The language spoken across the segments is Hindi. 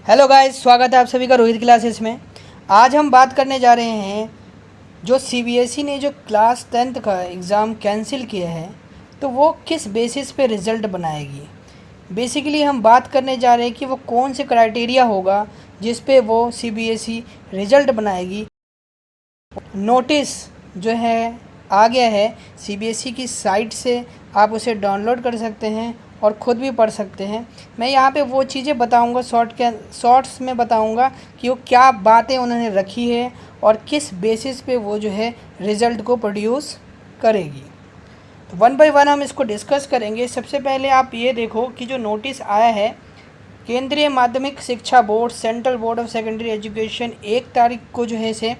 हेलो गाइस, स्वागत है आप सभी का रोहित क्लासेस में। आज हम बात करने जा रहे हैं जो सीबीएसई ने जो क्लास 10th का एग्ज़ाम कैंसिल किया है तो वो किस बेसिस पे रिज़ल्ट बनाएगी। बेसिकली हम बात करने जा रहे हैं कि वो कौन से क्राइटेरिया होगा जिस पे वो सीबीएसई रिज़ल्ट बनाएगी। नोटिस जो है आ गया है सीबीएसई की साइट से, आप उसे डाउनलोड कर सकते हैं और ख़ुद भी पढ़ सकते हैं। मैं यहाँ पे वो चीज़ें बताऊँगा, शॉर्ट्स में बताऊँगा कि वो क्या बातें उन्होंने रखी है और किस बेसिस पे वो जो है रिज़ल्ट को प्रोड्यूस करेगी। तो वन बाय वन हम इसको डिस्कस करेंगे। सबसे पहले आप ये देखो कि जो नोटिस आया है केंद्रीय माध्यमिक शिक्षा board, central board of secondary education, 1 तारीख को जो है इसे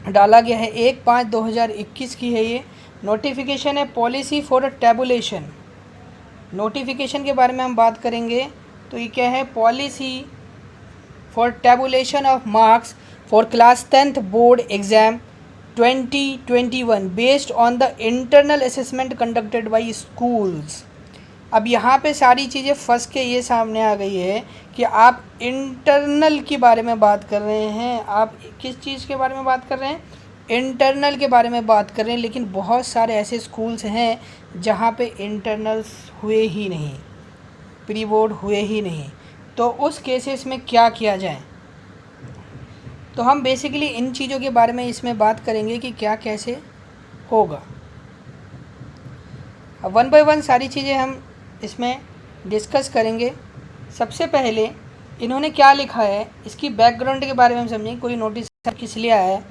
डाला गया है। 1/5/2021 की है ये नोटिफिकेशन है। पॉलिसी फॉर टैबुलेशन, नोटिफिकेशन के बारे में हम बात करेंगे तो ये क्या है, policy for tabulation of marks for class 10th board exam 2021 based on the internal assessment conducted bye schools. अब यहाँ पे सारी चीज़ें फंस के ये सामने आ गई है कि आप इंटरनल के बारे में बात कर रहे हैं। आप किस चीज़ के बारे में बात कर रहे हैं? इंटरनल के बारे में बात कर रहे हैं। लेकिन बहुत सारे ऐसे स्कूल्स हैं जहाँ पे इंटरनल्स हुए ही नहीं, प्री बोर्ड हुए ही नहीं। तो उस केसेस में क्या किया जाए, तो हम बेसिकली इन चीज़ों के बारे में इसमें बात करेंगे कि क्या कैसे होगा। अब वन बाय वन सारी चीज़ें हम इसमें डिस्कस करेंगे। सबसे पहले इन्होंने क्या लिखा है, इसकी बैकग्राउंड के बारे में हम समझेंगे। कोई नोटिस किस लिए आया है,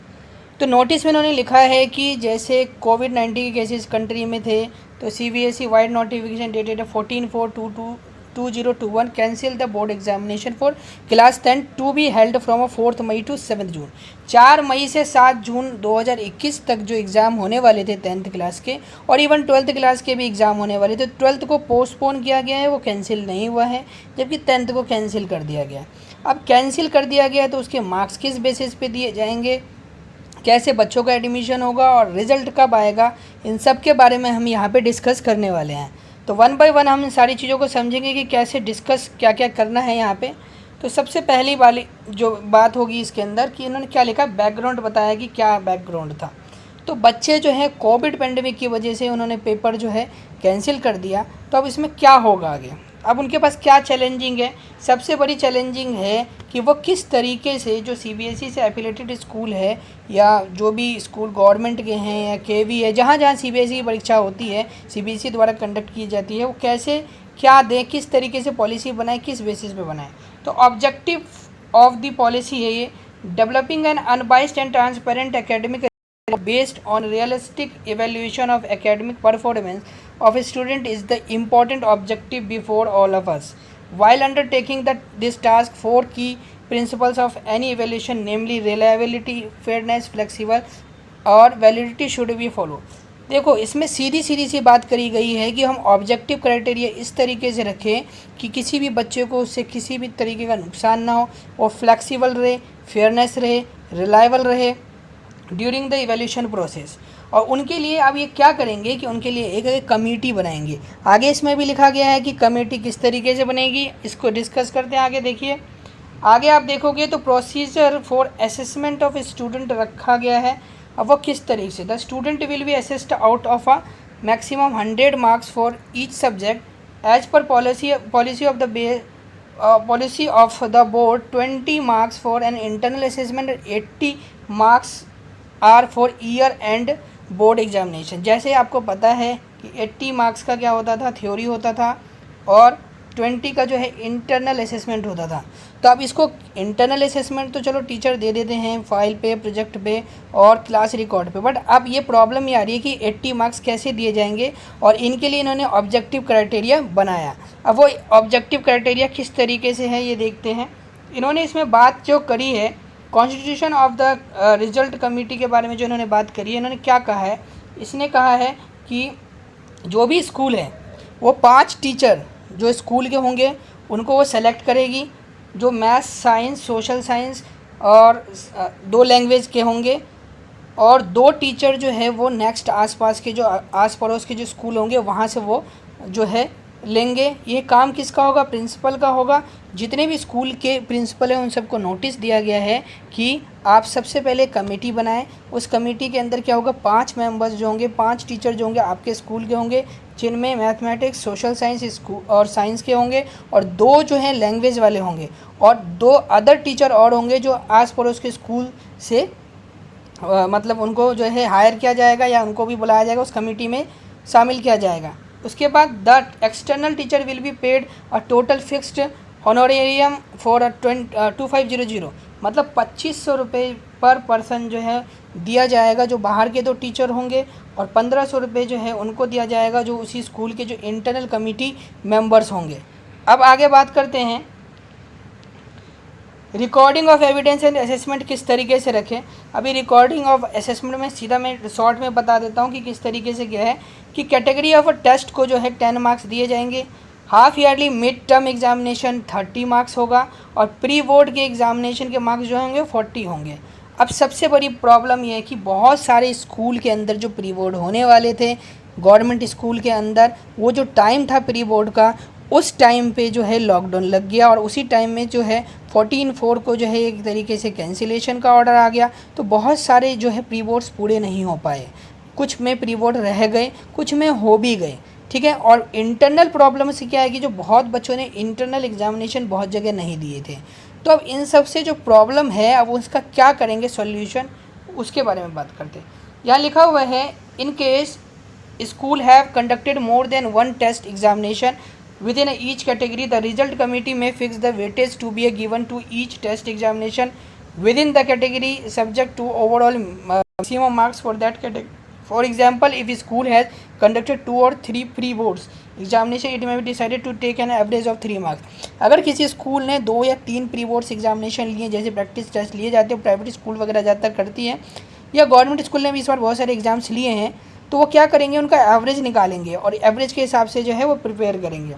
तो नोटिस में इन्होंने लिखा है कि जैसे कोविड-19 के केसेस कंट्री में थे तो CBSE wide notification dated 14/4/2021 cancel the board examination for class 10 to be held from 4 May to 7 June. 4 मई से 7 जून 2021 तक जो एग्ज़ाम होने वाले थे 10th क्लास के, और इवन 12th क्लास के भी एग्ज़ाम होने वाले थे। 12th को पोस्टपोन किया गया है, वो कैंसिल नहीं हुआ है, जबकि 10th को कैंसिल कर दिया गया। अब कैंसिल कर दिया गया तो उसके मार्क्स किस बेसिस पे दिए जाएंगे, कैसे बच्चों का एडमिशन होगा और रिज़ल्ट कब आएगा, इन सब के बारे में हम यहाँ पे डिस्कस करने वाले हैं। तो वन बाय वन हम इन सारी चीज़ों को समझेंगे कि कैसे डिस्कस क्या क्या करना है यहाँ पे। तो सबसे पहली वाली जो बात होगी इसके अंदर कि इन्होंने क्या लिखा, बैकग्राउंड बताया कि क्या बैकग्राउंड था। तो बच्चे जो है कोविड पेंडेमिक की वजह से उन्होंने पेपर जो है कैंसिल कर दिया। तो अब इसमें क्या होगा आगे, अब उनके पास क्या चैलेंजिंग है। सबसे बड़ी चैलेंजिंग है कि वो किस तरीके से जो सीबीएसई से एफिलेटेड स्कूल है या जो भी स्कूल गवर्नमेंट के हैं या केवी है, जहाँ जहाँ सीबीएसई की परीक्षा होती है, सीबीएसई द्वारा कंडक्ट की जाती है, वो कैसे क्या दें, किस तरीके से पॉलिसी बनाए, किस बेसिस पे बनाए। तो ऑब्जेक्टिव ऑफ द पॉलिसी है ये, developing N unbiased and transparent academic based on realistic evaluation of academic performance of a student is the important objective before all of us. While undertaking this task, 4 key principles of any evaluation, namely reliability, fairness, flexible और validity should be followed. देखो, इसमें सीधी सी बात करी गई है कि हम ऑब्जेक्टिव क्राइटेरिया इस तरीके से रखें कि किसी भी बच्चे को उससे किसी भी तरीके का नुकसान ना हो, वो फ्लेक्सिबल रहे, फेयरनेस रहे, रिलायबल रहे ड्यूरिंग द इवैल्यूएशन प्रोसेस। और उनके लिए अब ये क्या करेंगे कि उनके लिए एक कमेटी बनाएंगे। आगे इसमें भी लिखा गया है कि कमेटी किस तरीके से बनेगी, इसको डिस्कस करते हैं आगे। देखिए आगे आप देखोगे तो procedure for assessment of student रखा गया है। अब वो किस तरीके से, the student will be assessed out of a maximum 100 marks for each subject as per policy of the board. 20 marks for an internal assessment, 80 marks are for year end board examination. जैसे आपको पता है कि 80 मार्क्स का क्या होता था, थ्योरी होता था, और 20 का जो है इंटरनल असेसमेंट होता था। तो अब इसको इंटरनल असेसमेंट तो चलो टीचर दे देते हैं फाइल पे, प्रोजेक्ट पे और क्लास रिकॉर्ड पे, बट अब ये प्रॉब्लम ये आ रही है कि 80 मार्क्स कैसे दिए जाएंगे, और इनके लिए इन्होंने ऑब्जेक्टिव क्राइटेरिया बनाया। अब वो ऑब्जेक्टिव क्राइटेरिया किस तरीके से है ये देखते हैं। इन्होंने इसमें बात जो करी है constitution of the result committee के बारे में जो इन्होंने बात करी है, इन्होंने क्या कहा है, इसने कहा है कि जो भी स्कूल है वो 5 टीचर जो स्कूल के होंगे उनको वो सेलेक्ट करेगी, जो मैथ्स, साइंस, सोशल साइंस और 2 लैंग्वेज के होंगे, और 2 टीचर जो है वो नेक्स्ट आसपास के जो आस पड़ोस के जो स्कूल होंगे वहाँ से वो जो है लेंगे। ये काम किसका होगा? प्रिंसिपल का होगा। जितने भी स्कूल के प्रिंसिपल हैं उन सबको नोटिस दिया गया है कि आप सबसे पहले कमेटी बनाएं। उस कमेटी के अंदर क्या होगा? 5 मेंबर्स जो होंगे, 5 टीचर जो होंगे आपके स्कूल के होंगे, जिनमें मैथमेटिक्स, सोशल साइंस और साइंस के होंगे, और 2 जो हैं लैंग्वेज वाले होंगे, और 2 अदर टीचर और होंगे जो आस पड़ोस के स्कूल से मतलब उनको जो है हायर किया जाएगा या उनको भी बुलाया जाएगा, उस कमेटी में शामिल किया जाएगा। उसके बाद the external teacher will be paid a total fixed honorarium for 2500, मतलब 2500 रुपये पर पर्सन जो है दिया जाएगा, जो बाहर के 2 टीचर होंगे, और 1500 रुपये जो है उनको दिया जाएगा जो उसी स्कूल के जो इंटरनल कमेटी मेंबर्स होंगे। अब आगे बात करते हैं recording of evidence and assessment किस तरीके से रखें। अभी रिकॉर्डिंग ऑफ असेसमेंट में सीधा मैं शॉर्ट में बता देता हूँ कि किस तरीके से क्या है कि कैटेगरी ऑफ अ टेस्ट को जो है 10 मार्क्स दिए जाएंगे। Half yearly mid term examination 30 marks होगा, और प्री बोर्ड के एग्जामिनेशन के मार्क्स जो होंगे 40 होंगे। अब सबसे बड़ी प्रॉब्लम यह है कि बहुत सारे स्कूल के अंदर जो प्री बोर्ड होने वाले थे गवर्नमेंट स्कूल के अंदर, वो जो टाइम था प्री बोर्ड का, उस टाइम पे जो है लॉकडाउन लग गया, और उसी टाइम में जो है 14/4 को जो है एक तरीके से कैंसिलेशन का ऑर्डर आ गया। तो बहुत सारे जो है प्री बोर्ड्स पूरे नहीं हो पाए, कुछ में प्री बोर्ड रह गए, कुछ में हो भी गए, ठीक है। और इंटरनल प्रॉब्लम से क्या है कि जो बहुत बच्चों ने इंटरनल एग्जामिनेशन बहुत जगह नहीं दिए थे। तो अब इन सब से जो प्रॉब्लम है, अब उसका क्या करेंगे सॉल्यूशन, उसके बारे में बात करते हैं। यहाँ लिखा हुआ है in case school have conducted more than 1 test examination within each category, the result committee may fix the weightage to be given to each test examination within the category subject to overall maximum marks for that category. For example, if a school has conducted 2 or 3 pre-boards examination, it may be decided to take an average of 3 marks. अगर किसी स्कूल ने 2 या 3 प्री बोर्ड्स एग्जामिनेशन लिए, जैसे प्रैक्टिस टेस्ट लिए जाते हैं, प्राइवेट स्कूल वगैरह ज़्यादातर करती हैं, या गवर्नमेंट स्कूल ने भी इस बार बहुत सारे एग्जाम्स लिए हैं, तो वो क्या करेंगे, उनका एवरेज निकालेंगे और एवरेज के हिसाब से जो है वो प्रिपेयर करेंगे।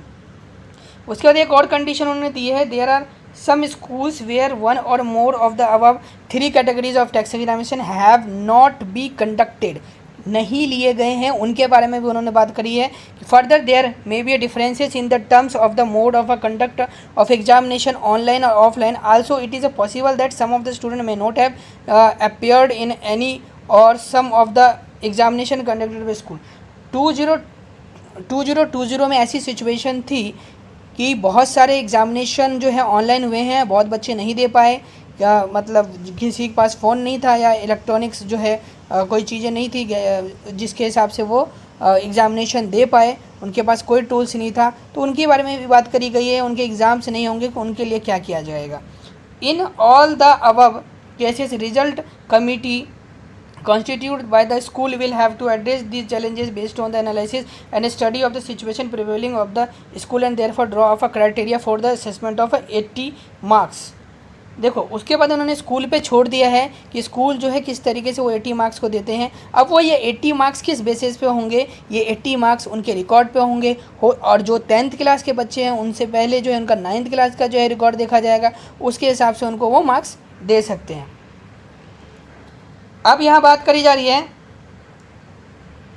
उसके बाद एक और कंडीशन उन्होंने दी है, there are some schools where 1 और more of the above 3 categories of test examination have not be conducted, नहीं लिए गए हैं, उनके बारे में भी उन्होंने बात करी है। Further there may be differences in the terms of the mode of a conduct of examination online or offline. Also it is a possible that some of the student may not have appeared in any or some of the examination conducted by school. 2020 में ऐसी सिचुएशन थी कि बहुत सारे एग्जामिनेशन जो है ऑनलाइन हुए हैं, बहुत बच्चे नहीं दे पाए, या मतलब किसी के पास फ़ोन नहीं था, या इलेक्ट्रॉनिक्स जो है कोई चीज़ें नहीं थी जिसके हिसाब से वो एग्ज़ामिनेशन दे पाए, उनके पास कोई टूल्स नहीं था। तो उनके बारे में भी बात करी गई है, उनके एग्ज़ाम्स नहीं होंगे तो उनके लिए क्या किया जाएगा। In all the above cases result committee constituted by the school will have to address these challenges based on the analysis and study of the situation prevailing of the school and therefore draw of a criteria for the assessment of 80 marks। देखो उसके बाद उन्होंने स्कूल पे छोड़ दिया है कि स्कूल जो है किस तरीके से वो 80 मार्क्स को देते हैं। अब वो ये 80 मार्क्स किस बेसिस पे होंगे, ये 80 मार्क्स उनके रिकॉर्ड पे होंगे और जो 10th क्लास के बच्चे हैं उनसे पहले जो है उनका 9th क्लास का जो है रिकॉर्ड देखा जाएगा, उसके हिसाब से उनको वो मार्क्स दे सकते हैं। अब यहाँ बात करी जा रही है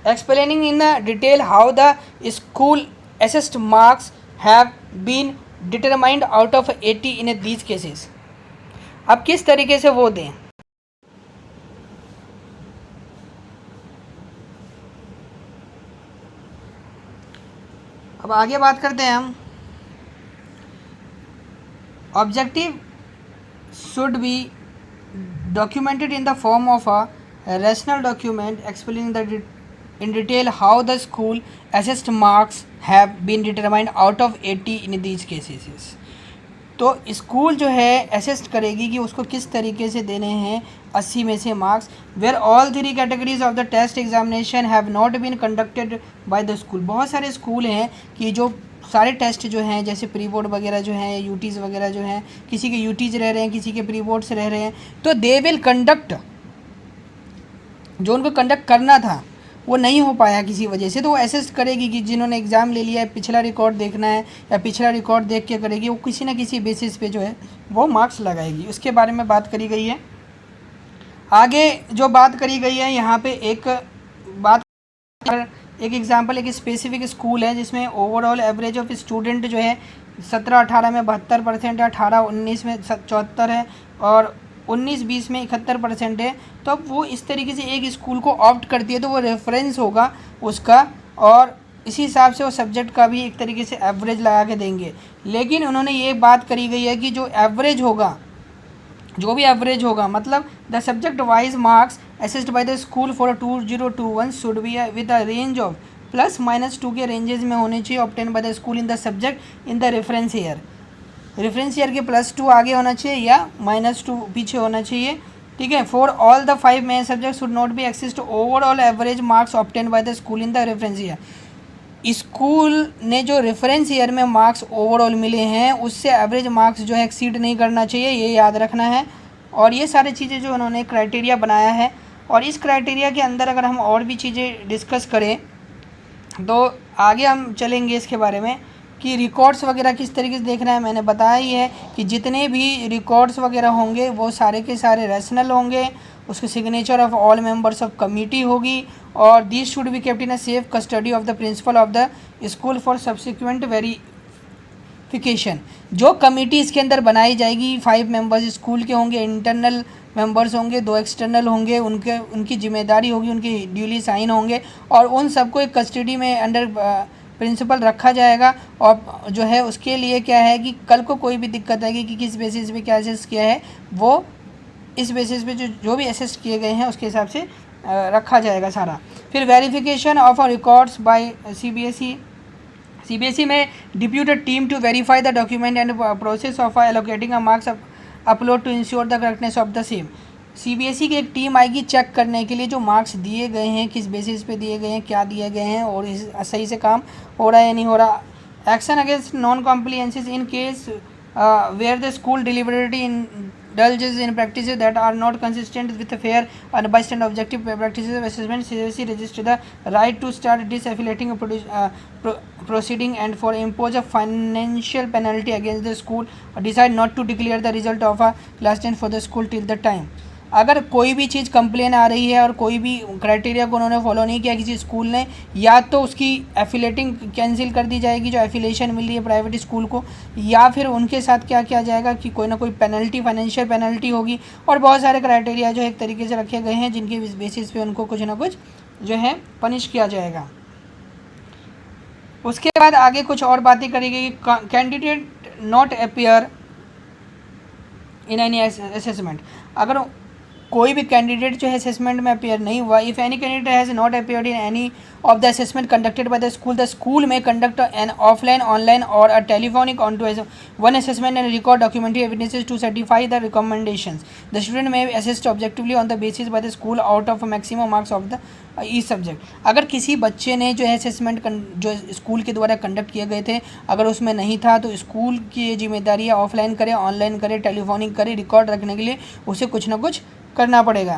explaining in detail how the school assessed marks have been determined out of 80 in these cases. अब किस तरीके से वो दें, अब आगे बात करते हैं हम। Objective should be documented in the form of a rational document explaining in detail how the school assessed marks have been determined out of 80 in these cases। तो स्कूल जो है असेस्ट करेगी कि उसको किस तरीके से देने हैं 80 में से marks. Where all 3 categories of the test examination have not been conducted by the school. बहुत सारे स्कूल हैं कि जो सारे टेस्ट जो हैं जैसे प्री बोर्ड वगैरह जो हैं, यूटीज़ वगैरह जो हैं, किसी के यूटीज़ रह रहे हैं, किसी के प्री बोर्ड्स रह रहे हैं, तो दे विल कंडक्ट, जो उनको कंडक्ट करना था वो नहीं हो पाया किसी वजह से, तो वो असेस करेगी कि जिन्होंने एग्ज़ाम ले लिया है पिछला रिकॉर्ड देखना है या पिछला रिकॉर्ड देख के करेगी, वो किसी ना किसी बेसिस पे जो है वो मार्क्स लगाएगी। उसके बारे में बात करी गई है। आगे जो बात करी गई है यहाँ पे एक बात एक एग्जांपल एक स्पेसिफिक स्कूल है जिसमें ओवरऑल एवरेज ऑफ स्टूडेंट जो है 17-18 में 72% है, 18-19 में 74 है और 19-20 में 71% है। तो अब वो इस तरीके से एक स्कूल को ऑप्ट करती है तो वो रेफरेंस होगा उसका, और इसी हिसाब से वो सब्जेक्ट का भी एक तरीके से एवरेज लगा के देंगे। लेकिन उन्होंने ये बात करी गई है कि जो एवरेज होगा, जो भी एवरेज होगा, मतलब the subject wise marks assessed bye the school for 2021 should be with a range of +-2 के रेंजेस में होने चाहिए obtain bye the school in the subject in the reference year. Reference year के +2 आगे होना चाहिए या -2 पीछे होना चाहिए, ठीक है। For all the 5 main subject should not be exist overall average marks obtain bye the school in the reference year. School ने जो रेफरेंस ईयर में मार्क्स ओवरऑल मिले हैं उससे एवरेज मार्क्स जो है एक्सीड नहीं करना चाहिए, ये याद रखना है। और ये सारी चीज़ें जो उन्होंने क्राइटेरिया बनाया है, और इस क्राइटेरिया के अंदर अगर हम और भी चीज़ें डिस्कस करें तो आगे हम चलेंगे इसके बारे में कि रिकॉर्ड्स वगैरह किस तरीके से देखना है। मैंने बताया ही है कि जितने भी रिकॉर्ड्स वगैरह होंगे वो सारे के सारे रैशनल होंगे, उसके signature of all members of committee होगी, और this should be kept in a safe custody of the principle of the school for subsequent verification. जो कमिटी इसके अंदर बनाई जाएगी 5 मेंबर्स स्कूल के होंगे, इंटरनल मेंबर्स होंगे, 2 एक्सटर्नल होंगे, उनकी जिम्मेदारी होगी, उनकी ड्यूली साइन होंगे, और उन सबको एक कस्टडी में अंडर प्रिंसिपल रखा जाएगा। और जो है उसके लिए क्या है कि कल को कोई भी दिक्कत आएगी कि किस बेसिस पे क्या असेस किया है, वो इस बेसिस पे जो भी असेस किए गए हैं उसके हिसाब से रखा जाएगा सारा। फिर verification of records by CBSE में deputed team to verify the document and process of allocating a marks upload to ensure the correctness of the same. CBSE की एक टीम आएगी चेक करने के लिए जो मार्क्स दिए गए हैं किस बेसिस पे दिए गए हैं, क्या दिए गए हैं, और सही से काम हो रहा है या नहीं हो रहा। Action against non compliances in case where the school deliberately indulges in practices that are not consistent with fair, unbiased and objective practices of assessment, CBSE register the right to start disaffiliating proceeding and for impose a financial penalty against the school, or decide not to declare the result of a class 10 for the school till the time। अगर कोई भी चीज़ कंप्लेन आ रही है और कोई भी क्राइटेरिया को उन्होंने फॉलो नहीं किया किसी स्कूल ने, या तो उसकी एफिलेटिंग कैंसिल कर दी जाएगी जो एफिलेशन मिल रही है प्राइवेट स्कूल को, या फिर उनके साथ क्या किया जाएगा कि कोई ना कोई पेनल्टी, फाइनेंशियल पेनल्टी होगी। और बहुत सारे क्राइटेरिया जो एक तरीके से रखे गए हैं जिनके बेसिस पे उनको कुछ ना कुछ जो है पनिश किया जाएगा। उसके बाद आगे कुछ और बातें करेंगे कि candidate not appear in any assessment. अगर कोई भी कैंडिडेट जो है असेसमेंट में अपेयर नहीं हुआ, if any candidate has not appeared in any of the assessment conducted by the school may conduct an offline, online or a telephonic one to one assessment and record documentary evidences to certify the recommendations. The student may assessed objectively on the basis by the school out of maximum marks of the each subject. अगर किसी बच्चे ने जो है असेसमेंट जो स्कूल के द्वारा कंडक्ट किए गए थे अगर उसमें नहीं था तो स्कूल की ये जिम्मेदारी है ऑफलाइन करे, ऑनलाइन करे, टेलीफोनिक करे, रिकॉर्ड रखने के लिए उसे कुछ ना कुछ करना पड़ेगा।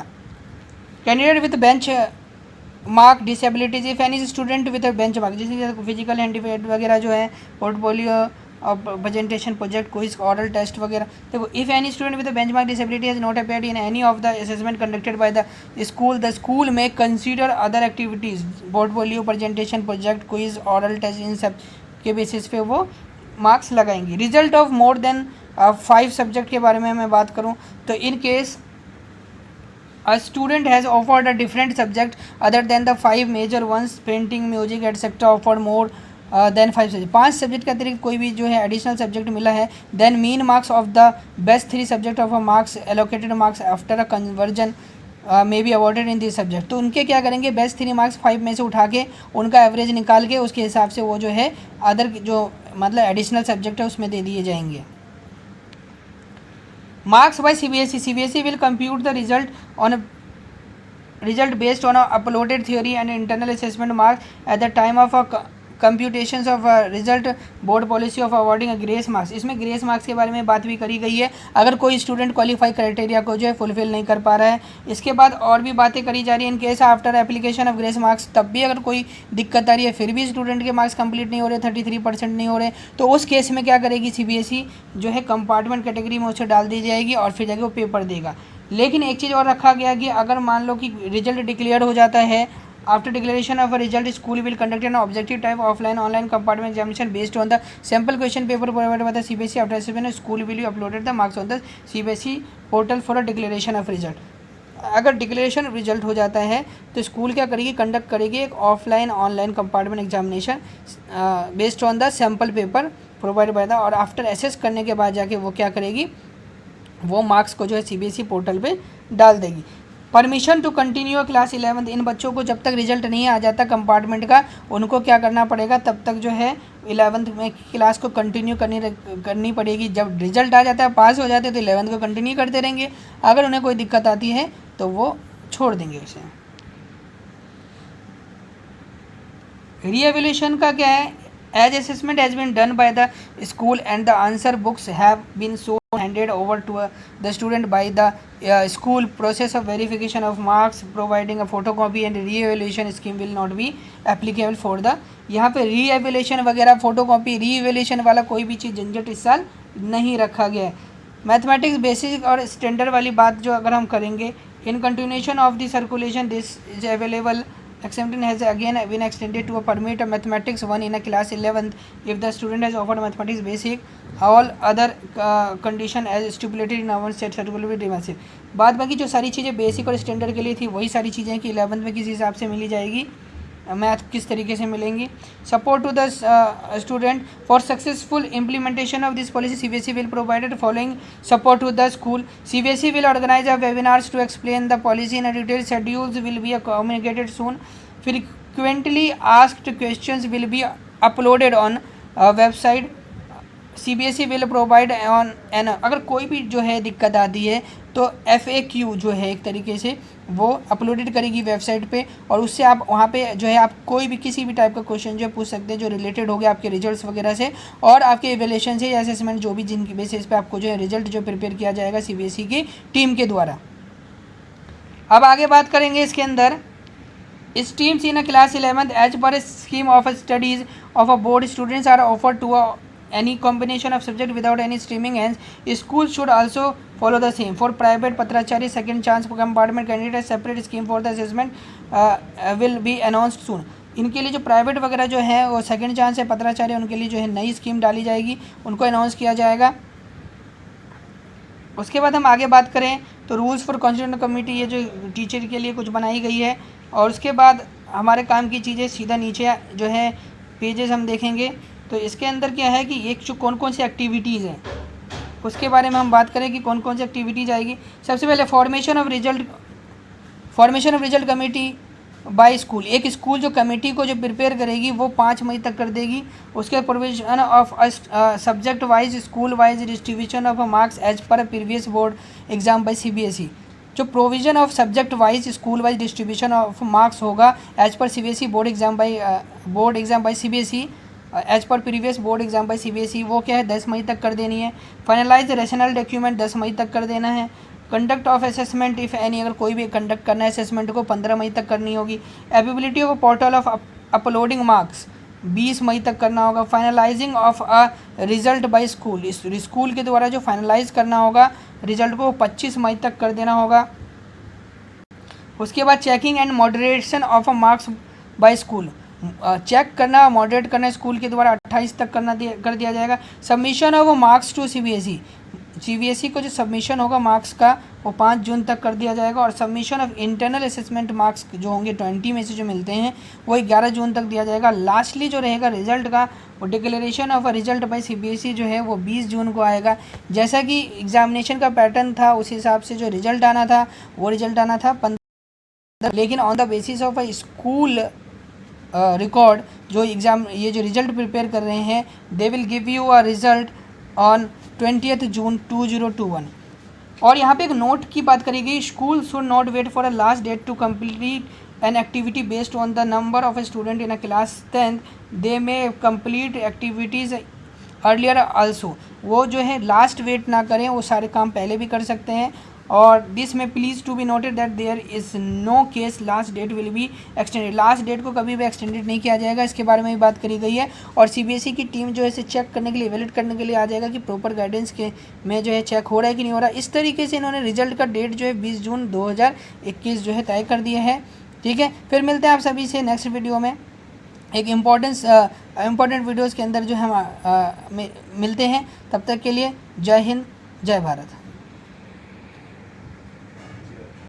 Candidate with bench mark disabilities, if any student with bench mark जैसे फिजिकल हैंडीकेप वगैरह जो है, पोर्टफोलियो और presentation project, quiz, oral test वगैरह। देखो, if any student with bench mark disability has not appeared in any of the assessment conducted by the school में consider other activities, portfolio, presentation, project, quiz, oral test, इन सब के बेसिस पे वो मार्क्स लगाएंगे। Result of more than 5 subject के बारे में मैं बात करूँ तो in case a student has offered a different subject other than the 5 major ones, painting, music etc. offered more than 5 subject, 5 subject के अतिरिक्त कोई भी जो है एडिशनल सब्जेक्ट मिला है, then mean marks of the best 3 subject of a marks allocated marks after a conversion may be awarded in this subject। तो उनके क्या करेंगे, बेस्ट 3 मार्क्स 5 में से उठा के उनका एवरेज निकाल के उसके हिसाब से वो जो है अदर जो मतलब एडिशनल सब्जेक्ट है उसमें दे दिए जाएंगे। Marks by CBSE. CBSE will compute the result based on a uploaded theory and internal assessment marks at the time of a computations of a result, board policy of awarding a grace marks। इसमें ग्रेस मार्क्स के बारे में बात भी करी गई है अगर कोई स्टूडेंट क्वालिफाई क्राइटेरिया को जो है फुलफिल नहीं कर पा रहा है। इसके बाद और भी बातें करी जा रही है। In case after application of grace marks, तब भी अगर कोई दिक्कत आ रही है फिर भी स्टूडेंट के मार्क्स कंप्लीट नहीं हो रहे, 33% नहीं हो रहे, तो उस केस में क्या करेगी CBSE जो है कंपार्टमेंट कैटेगरी में उसे डाल दी जाएगी और फिर जाके वो पेपर देगा। लेकिन एक चीज़ और रखा गया कि अगर मान लो कि रिजल्ट डिक्लेयर हो जाता है After declaration of a result, school will conduct an objective type offline online compartment examination based on the sample question paper provided by the CBSE. After assessment, school will be uploaded the marks on the CBSE portal for a declaration of result. अगर डिक्लेरेशन रिजल्ट हो जाता है तो स्कूल क्या करेगी, कंडक्ट करेगी एक offline online compartment examination based on the sample paper provide by the, और आफ्टर एसेस करने के बाद जाके वो क्या करेगी, वो मार्क्स को जो है सीबीएसई पोर्टल पे डाल देगी। परमिशन टू कंटिन्यू क्लास 11, इन बच्चों को जब तक रिजल्ट नहीं आ जाता कंपार्टमेंट का, उनको क्या करना पड़ेगा, तब तक जो है 11th में क्लास को कंटिन्यू करनी पड़ेगी। जब रिजल्ट आ जाता है, पास हो जाते हैं, तो 11th को कंटिन्यू करते रहेंगे। अगर उन्हें कोई दिक्कत आती है तो वो छोड़ देंगे उसे। रीएवल्यूशन का क्या है, as assessment has been done by the school and the answer books have been so handed over to the student by the school. Process of verification of marks, providing a photocopy and re-evaluation scheme will not be applicable for the, यहाँ पे re-evaluation वगैरह फोटोकॉपी re-evaluation वाला कोई भी चीज़ झंझट इस साल नहीं रखा गया है। मैथमेटिक्स बेसिक और स्टैंडर्ड वाली बात जो अगर हम करेंगे, in continuation of the circulation this is available exemption has again been extended to a permit of mathematics 1 in a class 11th if the student has offered mathematics basic, all other condition as stipulated in our set circular dimension। बाद बाकी जो सारी चीज़ें बेसिक और स्टैंडर्ड के लिए थी वही सारी चीज़ें कि 11th में किस हिसाब से मिली जाएगी, मैथ किस तरीके से मिलेंगी। Support to the student for successful implementation of this policy CBSE will provided following support to the school. CBSE will organise a webinars to explain the policy in detail, schedules will be communicated soon, frequently asked questions will be uploaded on website। CBSE will provide on an, अगर कोई भी जो है दिक्कत आती है तो FAQ जो है एक तरीके से वो अपलोडेड करेगी वेबसाइट पे, और उससे आप वहाँ पे जो है आप कोई भी किसी भी टाइप का क्वेश्चन जो है पूछ सकते हैं जो रिलेटेड हो गया आपके रिजल्ट्स वगैरह से और आपके इवेल्यूशन से या असेसमेंट जो भी जिनकी बेसिस पे आपको जो है रिजल्ट जो प्रिपेयर किया जाएगा CBSE की टीम के द्वारा। अब आगे बात करेंगे इसके अंदर, streams in a class 11th as per a scheme of studies of a board, students are offered to any combination of subject without any streaming, hence school should also follow the same। For private patrachari second chance compartment candidate, a separate scheme for the assessment will be announced soon। इनके लिए जो प्राइवेट वगैरह जो है वो सेकंड चांस है पत्राचार्य, उनके लिए जो है नई स्कीम डाली जाएगी, उनको अनाउंस किया जाएगा। उसके बाद हम आगे बात करें तो रूल्स फॉर कॉन्स्टिट्यूएंट कमेटी, ये जो टीचर के लिए कुछ बनाई गई है। और उसके बाद हमारे काम की चीज़ें सीधा नीचे जो है पेजेस हम देखेंगे तो इसके अंदर क्या है कि एक जो कौन कौन सी एक्टिविटीज़ हैं उसके बारे में हम बात करें कि कौन कौन सी एक्टिविटीज़ आएगी। सबसे पहले formation of result committee by school, एक स्कूल जो कमेटी को जो प्रिपेयर करेगी वो 5 मई तक कर देगी। उसके provision of subject wise school wise distribution of marks as per previous board exam by CBSE, जो provision of subject wise school wise distribution of marks होगा as per CBSE board exam by CBSE as per previous board exam by CBSE, वो क्या है 10 मई तक कर देनी है। फाइनलाइज रेशनल डॉक्यूमेंट 10 मई तक कर देना है। Conduct of assessment if any, अगर कोई भी कंडक्ट करना है असेसमेंट को 15 मई तक करनी होगी। Ability of portal of uploading marks 20 मई तक करना होगा। Finalising of a result by school, इस स्कूल के द्वारा जो फाइनलाइज करना होगा रिजल्ट को 25 मई तक कर देना होगा। उसके बाद checking and moderation of a marks by school, check करना मॉडरेट करना स्कूल के द्वारा 28 तक कर दिया जाएगा। Submission of marks to CBSE को जो सबमिशन होगा मार्क्स का वो 5 जून तक कर दिया जाएगा। और submission of internal assessment marks जो होंगे 20 में से जो मिलते हैं वो 11 जून तक दिया जाएगा। लास्टली जो रहेगा रिजल्ट का वो declaration of result by CBSE जो है वो 20 जून को आएगा। जैसा कि एग्जामिनेशन का पैटर्न था उस हिसाब से जो रिजल्ट आना था वो रिजल्ट आना था 15, लेकिन on the basis of a school record जो एग्ज़ाम ये जो रिजल्ट प्रिपेयर कर रहे हैं they will give you a result on 20 जून 2021। और यहाँ पे एक नोट की बात करी गई, school should not wait for a last date to complete an activity based on the number of student in a class 10, they may complete activities earlier also. वो जो है लास्ट वेट ना करें, वो सारे काम पहले भी कर सकते हैं। और दिस में please to be noted that there is no case last date will be extended, last date को कभी भी एक्सटेंडेड नहीं किया जाएगा, इसके बारे में भी बात करी गई है। और CBSE की टीम जो है इसे चेक करने के लिए वैलिड करने के लिए आ जाएगा कि प्रॉपर गाइडेंस के में जो है चेक हो रहा है कि नहीं हो रहा है। इस तरीके से इन्होंने रिजल्ट का डेट जो है 20 जून 2021 जो है तय कर दिया है। ठीक है, फिर मिलते हैं आप सभी से नेक्स्ट वीडियो में एक इम्पोर्टेंट वीडियोज़ के अंदर जो हम मिलते हैं। तब तक के लिए जय हिंद, जय भारत।